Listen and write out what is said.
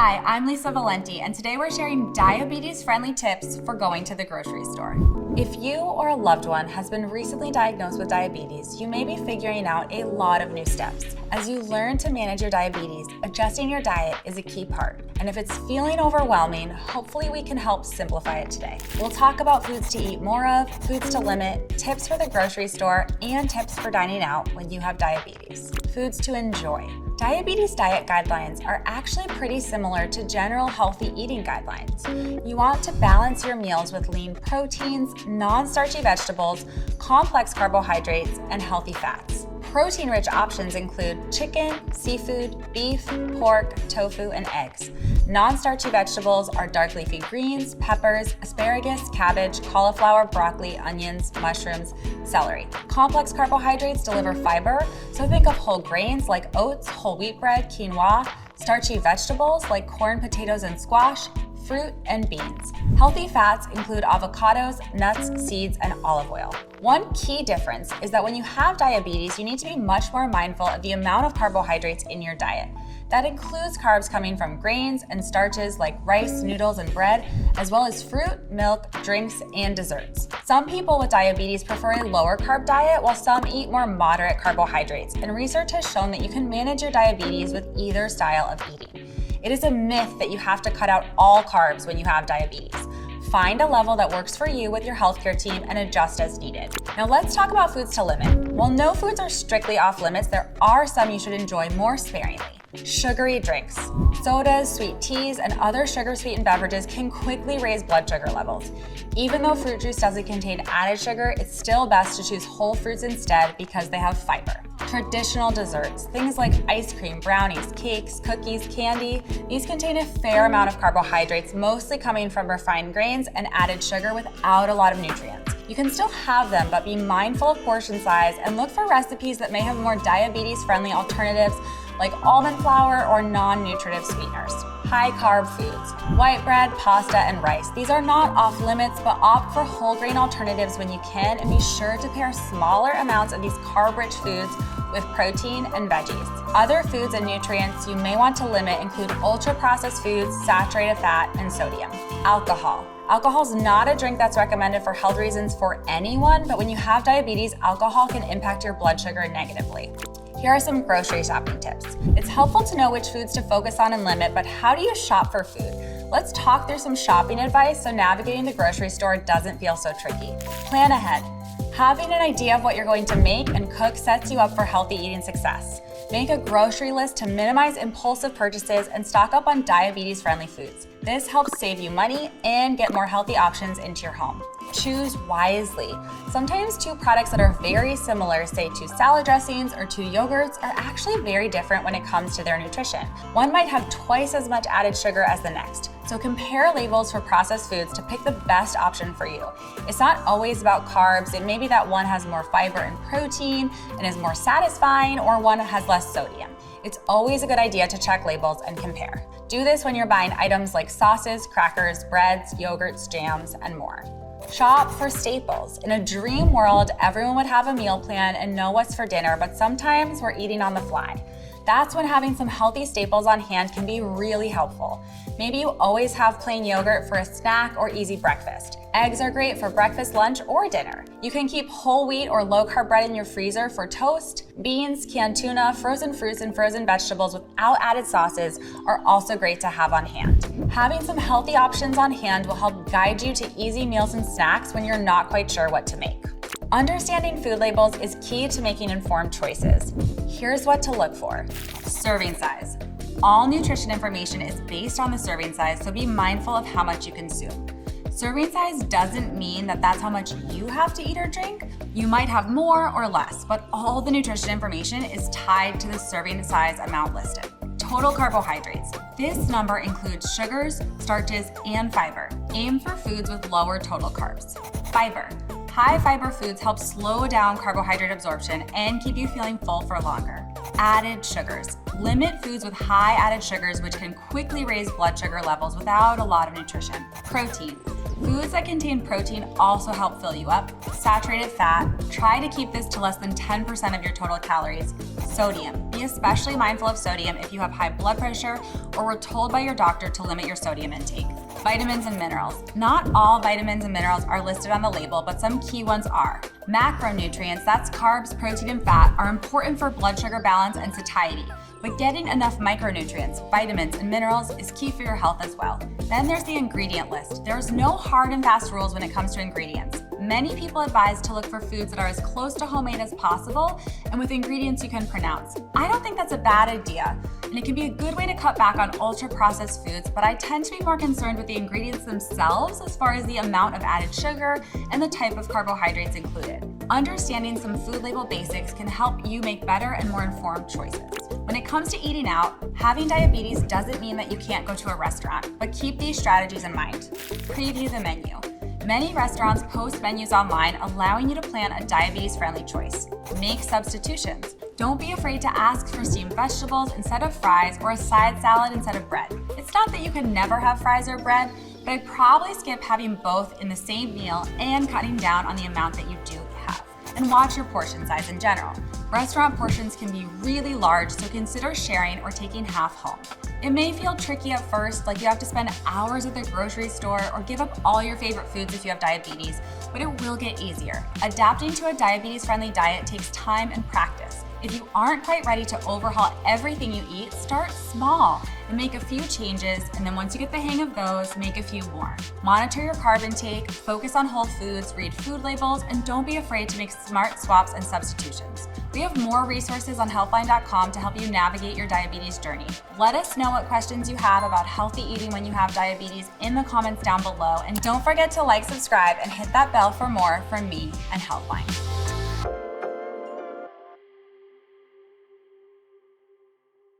Hi, I'm Lisa Valenti, and today we're sharing diabetes-friendly tips for going to the grocery store. If you or a loved one has been recently diagnosed with diabetes, you may be figuring out a lot of new steps. As you learn to manage your diabetes, adjusting your diet is a key part. And if it's feeling overwhelming, hopefully we can help simplify it today. We'll talk about foods to eat more of, foods to limit, tips for the grocery store, and tips for dining out when you have diabetes. Foods to enjoy. Diabetes diet guidelines are actually pretty similar to general healthy eating guidelines. You want to balance your meals with lean proteins, non-starchy vegetables, complex carbohydrates, and healthy fats. Protein-rich options include chicken, seafood, beef, pork, tofu, and eggs. Non-starchy vegetables are dark leafy greens, peppers, asparagus, cabbage, cauliflower, broccoli, onions, mushrooms, celery. Complex carbohydrates deliver fiber, so think of whole grains like oats, whole wheat bread, quinoa, starchy vegetables like corn, potatoes, and squash, fruit, and beans. Healthy fats include avocados, nuts, seeds, and olive oil. One key difference is that when you have diabetes, you need to be much more mindful of the amount of carbohydrates in your diet. That includes carbs coming from grains and starches like rice, noodles, and bread, as well as fruit, milk, drinks, and desserts. Some people with diabetes prefer a lower carb diet, while some eat more moderate carbohydrates, and research has shown that you can manage your diabetes with either style of eating. It is a myth that you have to cut out all carbs when you have diabetes. Find a level that works for you with your healthcare team and adjust as needed. Now let's talk about foods to limit. While no foods are strictly off limits, there are some you should enjoy more sparingly. Sugary drinks. Sodas, sweet teas, and other sugar-sweetened beverages can quickly raise blood sugar levels. Even though fruit juice doesn't contain added sugar, it's still best to choose whole fruits instead because they have fiber. Traditional desserts, things like ice cream, brownies, cakes, cookies, candy, these contain a fair amount of carbohydrates, mostly coming from refined grains and added sugar without a lot of nutrients. You can still have them, but be mindful of portion size and look for recipes that may have more diabetes-friendly alternatives like almond flour or non-nutritive sweeteners. High-carb foods, white bread, pasta, and rice. These are not off limits, but opt for whole grain alternatives when you can, and be sure to pair smaller amounts of these carb-rich foods with protein and veggies. Other foods and nutrients you may want to limit include ultra-processed foods, saturated fat, and sodium. Alcohol. Alcohol is not a drink that's recommended for health reasons for anyone, but when you have diabetes, alcohol can impact your blood sugar negatively. Here are some grocery shopping tips. It's helpful to know which foods to focus on and limit, but how do you shop for food? Let's talk through some shopping advice so navigating the grocery store doesn't feel so tricky. Plan ahead. Having an idea of what you're going to make and cook sets you up for healthy eating success. Make a grocery list to minimize impulsive purchases and stock up on diabetes-friendly foods. This helps save you money and get more healthy options into your home. Choose wisely. Sometimes two products that are very similar, say two salad dressings or two yogurts, are actually very different when it comes to their nutrition. One might have twice as much added sugar as the next. So compare labels for processed foods to pick the best option for you. It's not always about carbs. It may be that one has more fiber and protein and is more satisfying, or one has less sodium. It's always a good idea to check labels and compare. Do this when you're buying items like sauces, crackers, breads, yogurts, jams, and more. Shop for staples. In a dream world, everyone would have a meal plan and know what's for dinner, but sometimes we're eating on the fly. That's when having some healthy staples on hand can be really helpful. Maybe you always have plain yogurt for a snack or easy breakfast. Eggs are great for breakfast, lunch, or dinner. You can keep whole wheat or low-carb bread in your freezer for toast. Beans, canned tuna, frozen fruits, and frozen vegetables without added sauces are also great to have on hand. Having some healthy options on hand will help guide you to easy meals and snacks when you're not quite sure what to make. Understanding food labels is key to making informed choices. Here's what to look for. Serving size. All nutrition information is based on the serving size, so be mindful of how much you consume. Serving size doesn't mean that that's how much you have to eat or drink. You might have more or less, but all the nutrition information is tied to the serving size amount listed. Total carbohydrates. This number includes sugars, starches, and fiber. Aim for foods with lower total carbs. Fiber. High fiber foods help slow down carbohydrate absorption and keep you feeling full for longer. Added sugars. Limit foods with high added sugars, which can quickly raise blood sugar levels without a lot of nutrition. Protein. Foods that contain protein also help fill you up. Saturated fat, try to keep this to less than 10% of your total calories. Sodium, be especially mindful of sodium if you have high blood pressure or were told by your doctor to limit your sodium intake. Vitamins and minerals. Not all vitamins and minerals are listed on the label, but some key ones are. Macronutrients, that's carbs, protein, and fat, are important for blood sugar balance and satiety. But getting enough micronutrients, vitamins, and minerals is key for your health as well. Then there's the ingredient list. There's no hard and fast rules when it comes to ingredients. Many people advise to look for foods that are as close to homemade as possible and with ingredients you can pronounce. I don't think that's a bad idea, and it can be a good way to cut back on ultra-processed foods, but I tend to be more concerned with the ingredients themselves as far as the amount of added sugar and the type of carbohydrates included. Understanding some food label basics can help you make better and more informed choices. When it comes to eating out, having diabetes doesn't mean that you can't go to a restaurant, but keep these strategies in mind. Preview the menu. Many restaurants post menus online allowing you to plan a diabetes-friendly choice. Make substitutions. Don't be afraid to ask for steamed vegetables instead of fries or a side salad instead of bread. It's not that you can never have fries or bread, but I'd probably skip having both in the same meal and cutting down on the amount that you do have. And watch your portion size in general. Restaurant portions can be really large, so consider sharing or taking half home. It may feel tricky at first, like you have to spend hours at the grocery store or give up all your favorite foods if you have diabetes, but it will get easier. Adapting to a diabetes-friendly diet takes time and practice. If you aren't quite ready to overhaul everything you eat, start small and make a few changes, and then once you get the hang of those, make a few more. Monitor your carb intake, focus on whole foods, read food labels, and don't be afraid to make smart swaps and substitutions. We have more resources on healthline.com to help you navigate your diabetes journey. Let us know what questions you have about healthy eating when you have diabetes in the comments down below, and don't forget to like, subscribe, and hit that bell for more from me and Healthline.